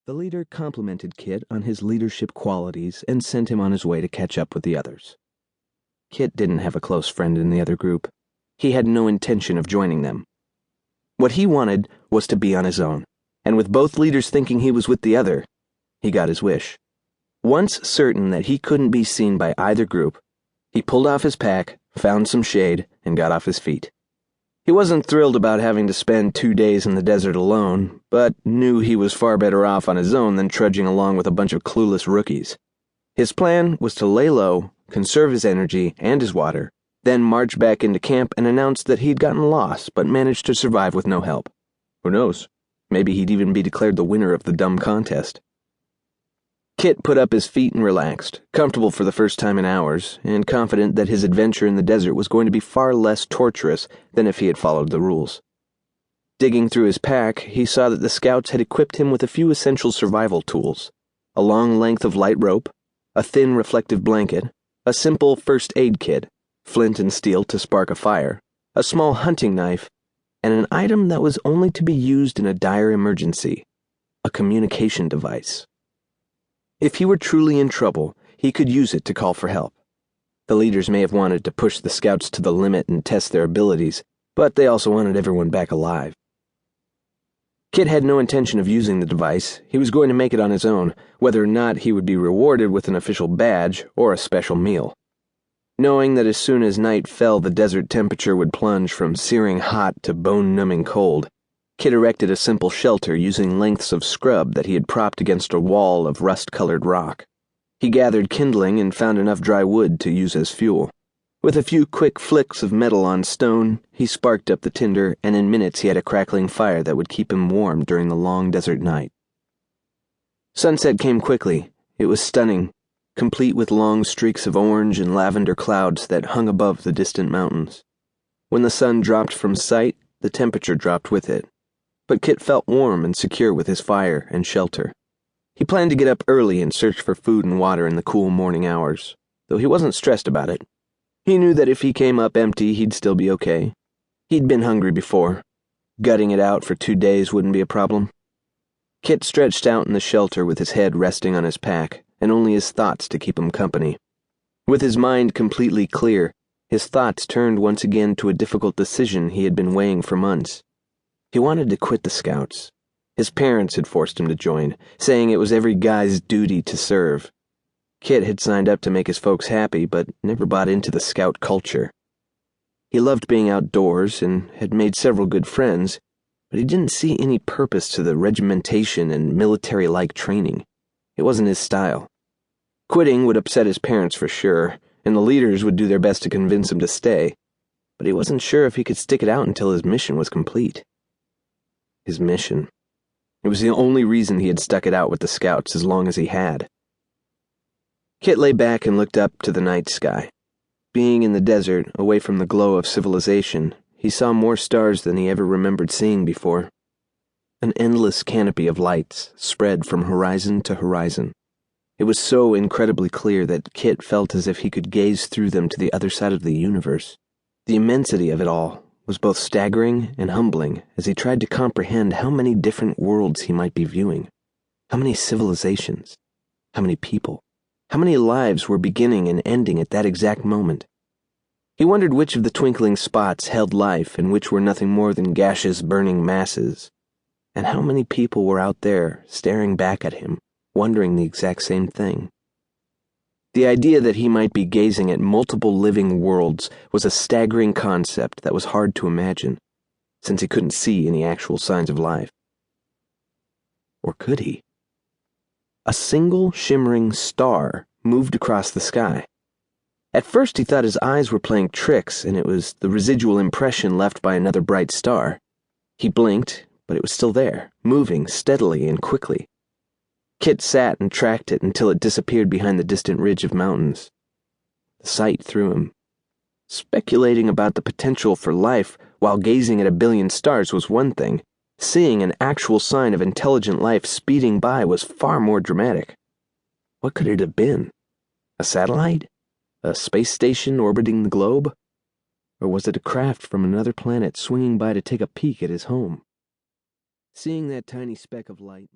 The leader complimented Kit on his leadership qualities and sent him on his way to catch up with the others. Kit didn't have a close friend in the other group. He had no intention of joining them. What he wanted was to be on his own, and with both leaders thinking he was with the other, he got his wish. Once certain that he couldn't be seen by either group, he pulled off his pack, found some shade, and got off his feet. He wasn't thrilled about having to spend 2 days in the desert alone, but knew he was far better off on his own than trudging along with a bunch of clueless rookies. His plan was to lay low, conserve his energy and his water, then march back into camp and announce that he'd gotten lost but managed to survive with no help. Who knows? Maybe he'd even be declared the winner of the dumb contest. Kit put up his feet and relaxed, comfortable for the first time in hours, and confident that his adventure in the desert was going to be far less torturous than if he had followed the rules. Digging through his pack, he saw that the scouts had equipped him with a few essential survival tools: a long length of light rope, a thin reflective blanket, a simple first aid kit, flint and steel to spark a fire, a small hunting knife, and an item that was only to be used in a dire emergency: a communication device. If he were truly in trouble, he could use it to call for help. The leaders may have wanted to push the scouts to the limit and test their abilities, but they also wanted everyone back alive. Kit had no intention of using the device. He was going to make it on his own, whether or not he would be rewarded with an official badge or a special meal. Knowing that as soon as night fell the desert temperature would plunge from searing hot to bone-numbing cold, Kit erected a simple shelter using lengths of scrub that he had propped against a wall of rust-colored rock. He gathered kindling and found enough dry wood to use as fuel. With a few quick flicks of metal on stone, he sparked up the tinder, and in minutes he had a crackling fire that would keep him warm during the long desert night. Sunset came quickly. It was stunning, complete with long streaks of orange and lavender clouds that hung above the distant mountains. When the sun dropped from sight, the temperature dropped with it. But Kit felt warm and secure with his fire and shelter. He planned to get up early and search for food and water in the cool morning hours, though he wasn't stressed about it. He knew that if he came up empty, he'd still be okay. He'd been hungry before. Gutting it out for 2 days wouldn't be a problem. Kit stretched out in the shelter with his head resting on his pack, and only his thoughts to keep him company. With his mind completely clear, his thoughts turned once again to a difficult decision he had been weighing for months. He wanted to quit the scouts. His parents had forced him to join, saying it was every guy's duty to serve. Kit had signed up to make his folks happy, but never bought into the scout culture. He loved being outdoors and had made several good friends, but he didn't see any purpose to the regimentation and military-like training. It wasn't his style. Quitting would upset his parents for sure, and the leaders would do their best to convince him to stay, but he wasn't sure if he could stick it out until his mission was complete. His mission. It was the only reason he had stuck it out with the scouts as long as he had. Kit lay back and looked up to the night sky. Being in the desert, away from the glow of civilization, he saw more stars than he ever remembered seeing before. An endless canopy of lights spread from horizon to horizon. It was so incredibly clear that Kit felt as if he could gaze through them to the other side of the universe. The immensity of it all was both staggering and humbling as he tried to comprehend how many different worlds he might be viewing, how many civilizations, how many people, how many lives were beginning and ending at that exact moment. He wondered which of the twinkling spots held life and which were nothing more than gaseous burning masses, and how many people were out there staring back at him, wondering the exact same thing. The idea that he might be gazing at multiple living worlds was a staggering concept that was hard to imagine, since he couldn't see any actual signs of life. Or could he? A single shimmering star moved across the sky. At first he thought his eyes were playing tricks, and it was the residual impression left by another bright star. He blinked, but it was still there, moving steadily and quickly. Kit sat and tracked it until it disappeared behind the distant ridge of mountains. The sight threw him. Speculating about the potential for life while gazing at a billion stars was one thing. Seeing an actual sign of intelligent life speeding by was far more dramatic. What could it have been? A satellite? A space station orbiting the globe? Or was it a craft from another planet swinging by to take a peek at his home? Seeing that tiny speck of light